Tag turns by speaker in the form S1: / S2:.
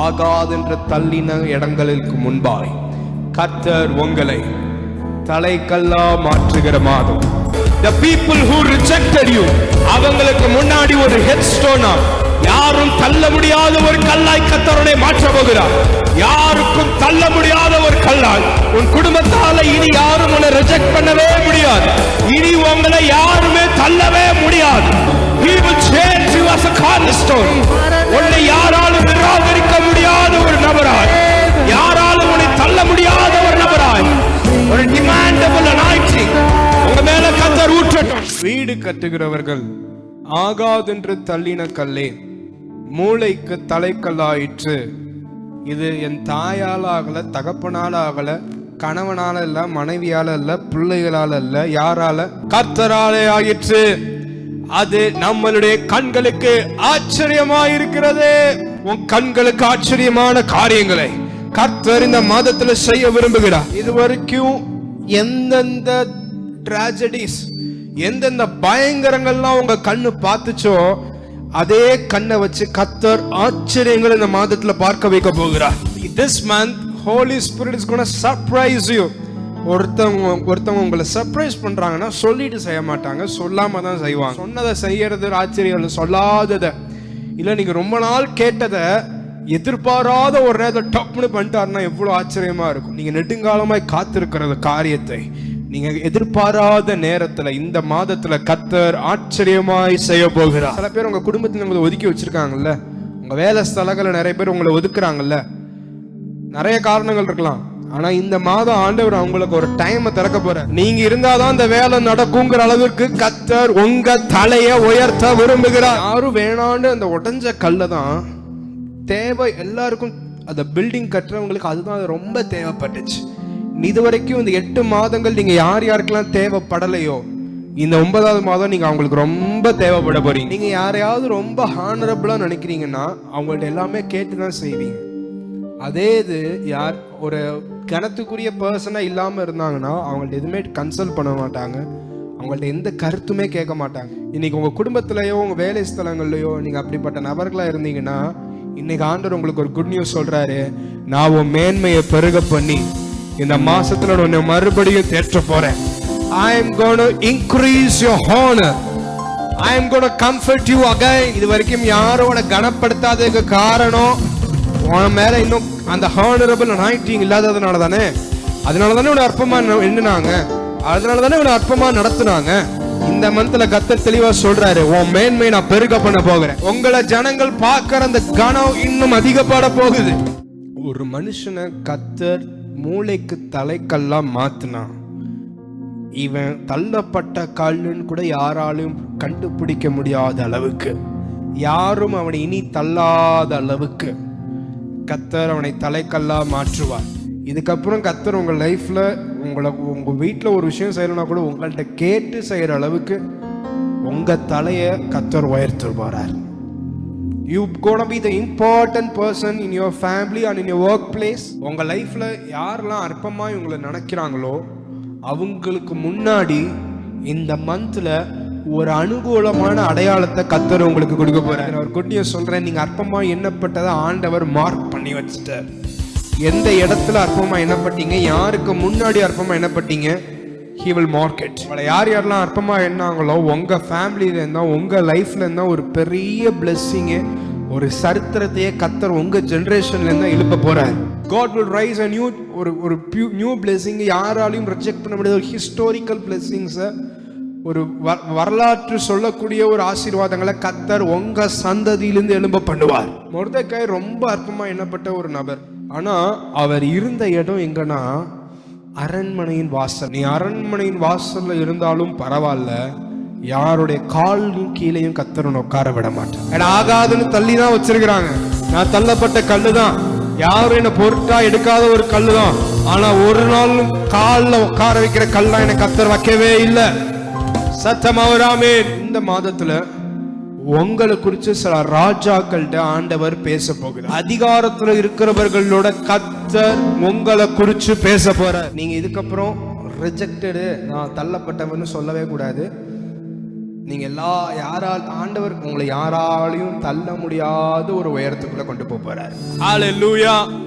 S1: ஆகாதென்று தள்ளின இடங்களுக்கு முன்பாய் கர்த்தர் உங்களை தலைக்கல்லா மாற்றுகிற மாதம். The people who rejected you, அவங்களுக்கு முன்னாடி ஒரு ஹெட்ஸ்டோனா, யாரும் தள்ள முடியாத ஒரு கல்லாய் கர்த்தரை மாற்ற போகிறார். யாருக்கும் தள்ள முடியாத ஒரு கல்லாய் உன் குடும்பத்தால இனி யாரும் உன்னை ரிஜெக்ட் பண்ணவே முடியாது. இனி உங்களை யாருமே தள்ளவே முடியாது. He will change you as a cornerstone. உன்னை யாராலும் நிராகரிக்க முடியாத ஒரு நபராய், யாராலும் உன்னை தள்ள முடியாத ஒரு நபராய், ஒரு டிமாண்டபிள் அனாயிண்டிங் உங்க மேல கர்த்தர் ஊற்றட்டும். வீடு கட்டுகிறவர்கள் ஆகாதென்று தள்ளின கல்லே மூளைக்கு தலைக்கல்லாயிற்று. இது என் தாயால் ஆகல, தகப்பனால ஆகல, கணவனால இல்ல, மனைவியால இல்ல, பிள்ளைகளால இல்ல, யாரால? கர்த்தராலே ஆயிற்று. அது நம்மளுடைய கண்களுக்கு ஆச்சரியமாயிருக்கிறது. உன் கண்களுக்கு ஆச்சரியமான காரியங்களை கர்த்தர் இந்த மாதத்துல செய்ய விரும்புகிறார். இதுவரைக்கும் எந்தெந்த டிராஜடிஸ், எந்தெந்த பயங்கரங்கள்லாம் உங்க கண்ணு பார்த்துச்சோ அதே கண்ணை வச்சு கர்த்தர் ஆச்சரியங்களை இந்த மாதத்துல பார்க்க வைக்க போகிறார். This month Holy Spirit is going to surprise you. ஒருத்தவங்க உங்களை சர்ப்ரைஸ் பண்றாங்கன்னா சொல்லிட்டு செய்ய மாட்டாங்க, சொல்லாம தான் செய்வாங்க. சொன்னதை செய்யறது ஆச்சரியம் இல்லை, சொல்லாததை இல்ல, நீங்க ரொம்ப நாள் கேட்டதை எதிர்பாராத ஒரு நேரத்தை டப்னு பண்ணிட்டாருன்னா எவ்வளவு ஆச்சரியமா இருக்கும். நீங்க நெடுங்காலமாய் காத்திருக்கிறது காரியத்தை நீங்க எதிர்பாராத நேரத்துல இந்த மாதத்துல கர்த்தர் ஆச்சரியமாய் செய்ய போகிறார். சில பேர் உங்க குடும்பத்துல உங்களை ஒதுக்கி வச்சிருக்காங்கல்ல, உங்க வேலை ஸ்தலங்களை நிறைய பேர் உங்களை ஒதுக்குறாங்கல்ல, நிறைய காரணங்கள் இருக்கலாம். ஆனா இந்த மாதம் ஆண்டவர் அவங்களுக்கு ஒரு டைம் திறக்க போற. நீங்க இருந்தாதான் இந்த வேலை நடக்குங்கிற அளவிற்கு கர்த்தர் உங்க தலைய உயர்த்த விரும்புகிறார். யாரும் வேணான்னு அந்த உடைஞ்ச கல்ல தான் தேவை எல்லாருக்கும். அந்த பில்டிங் கட்டுறவங்களுக்கு அதுதான் ரொம்ப தேவைப்பட்டுச்சு. இது வரைக்கும் இந்த 8 மாதங்கள் நீங்க யார் யாருக்கெல்லாம் தேவைப்படலையோ இந்த 9வது மாதம் நீங்க அவங்களுக்கு ரொம்ப தேவைப்பட போறீங்க. நீங்க யாரையாவது ரொம்ப ஹானரபிளா நினைக்கிறீங்கன்னா அவங்கள்ட்ட எல்லாமே கேட்டுதான் செய்வீங்க. அதே இது யார் ஒரு கணத்துக்குரிய பர்சனா இல்லாம இருந்தாங்கன்னா அவங்கள்ட்ட எதுவுமே கன்சல்ட் பண்ண மாட்டாங்க, அவங்கள்ட்ட எந்த கருத்துமே கேட்க மாட்டாங்க. இன்னைக்கு உங்க குடும்பத்திலயோ உங்க வேலை ஸ்தலங்கள்லயோ நீங்க அப்படிப்பட்ட நபர்களா இருந்தீங்கன்னா இன்னைக்கு ஆண்டவர் உங்களுக்கு ஒரு குட் நியூஸ் சொல்றாரு. நான் உன் மேன்மையை பெருக பண்ணி இந்த மாசத்துல உன்னை மறுபடியும் தேற்ற போறேன். I am going to increase your honor. I am going to comfort you again. இது வரைக்கும் யாரோட கனப்படுத்தாததுக்கு காரணம் உன் மேல இன்னும் அந்த ஹானரபிள் அனாயிண்டிங் இல்லாததுனால தானே. அதனால தானே உன்னை அற்பமா எண்ணினாங்க, அதனால தானே உன்னை அற்பமா நடத்துனாங்க. இந்த மந்த்ல கர்த்தர் தெளிவா சொல்றாரு, உன் மேன்மை நான் பெருக பண்ண போகிறேன். உங்களை ஜனங்கள் பார்க்கிற அந்த கனம் இன்னும் அதிகப்பட போகுது. ஒரு மனுஷனை கர்த்தர் மூளைக்கு தலைக்கல்லா மாத்தினா இவன் தள்ளப்பட்ட கல்லுன்னு கூட யாராலும் கண்டுபிடிக்க முடியாத அளவுக்கு, யாரும் அவனை இனி தள்ளாத அளவுக்கு கர்த்தர் அவனை தலைக்கல்லா மாற்றுவார். இதுக்கப்புறம் கர்த்தர் உங்க லைஃப்ல உங்க வீட்டுல ஒரு விஷயம் செய்யணும்னா கூட உங்கள்கிட்ட கேட்டு செய்யற அளவுக்கு உங்க தலைய கர்த்தர் உயர்த்த போறார். You're gonna be the important person in your family and in your workplace. உங்க லைஃப்ல யாரெல்லாம் அற்பமா உங்களை நினைக்கிறாங்களோ அவங்களுக்கு முன்னாடி இந்த மந்த்ல ஒரு அனுகூலமான அடையாளத்தை கர்த்தர் உங்களுக்கு கொடுக்க போறார். ஒரு குட் நியூஸ் சொல்றேன், நீங்க அற்பமா எண்ணப்பட்டதை ஆண்டவர் மார்க் பண்ணி வச்சுட்டார். எந்த இடத்துல அற்பமா எண்ணப்பட்டீங்க, யாருக்கு முன்னாடி அற்பமா எண்ணப்பட்டீங்க, he will mark it. யார் யாரெல்லாம் அற்பமா எண்ணாங்களோ உங்க ஃபேமிலியில இருந்தா உங்க லைஃப்ல இருந்தா ஒரு பெரிய blessing, ஒரு சரித்திரத்தையே கர்த்தர் உங்க ஜெனரேஷன்ல இருந்தா எழுப்ப போறார். God will rise a new blessing. யாராலையும் ரிஜெக்ட் பண்ண முடியாத ஒரு ஹிஸ்டாரிக்கல் blessings, ஒரு வரலாற்று சொல்லக்கூடிய ஒரு ஆசீர்வாதங்களை கர்த்தர் உங்க சந்ததியிலிருந்து எழும்ப பண்ணுவார். மொர்தெக்காய் ரொம்ப அற்பமா எண்ணப்பட்ட ஒரு நபர். ஆனா அவர் இருந்த இடம் எங்கன்னா அரண்மனையின் வாசல். நீ அரண்மனையின் வாசல்ல இருந்தாலும் பரவாயில்ல, யாருடைய காலும் கீழையும் கர்த்தர் உட்கார விட மாட்டார். ஆகாதுன்னு தள்ளி தான் வச்சிருக்கிறாங்க. நான் தள்ளப்பட்ட கல்லுதான், யாரும் என்ன பொருட்டா எடுக்காத ஒரு கல்லுதான். ஆனா ஒரு நாள் காலில் உட்கார வைக்கிற கல்லா எனக்கு கர்த்தர் வைக்கவே இல்லை. சத்தமாவராமே. இந்த மாதத்துல உங்களை குறிச்சு சில ராஜாக்கள்கிட்ட ஆண்டவர் பேச போகிறார். அதிகாரத்துல இருக்கிறவர்களோட கர்த்தர் உங்களை குறிச்சு பேச போறார். நீங்க இதுக்கப்புறம் ரிஜெக்டடு, நான் தள்ளப்பட்டவன்னு சொல்லவே கூடாது. நீங்க ஆண்டவர் உங்களை யாராலையும் தள்ள முடியாத ஒரு உயரத்துக்குள்ள கொண்டு போறாரு. ஹalleluya.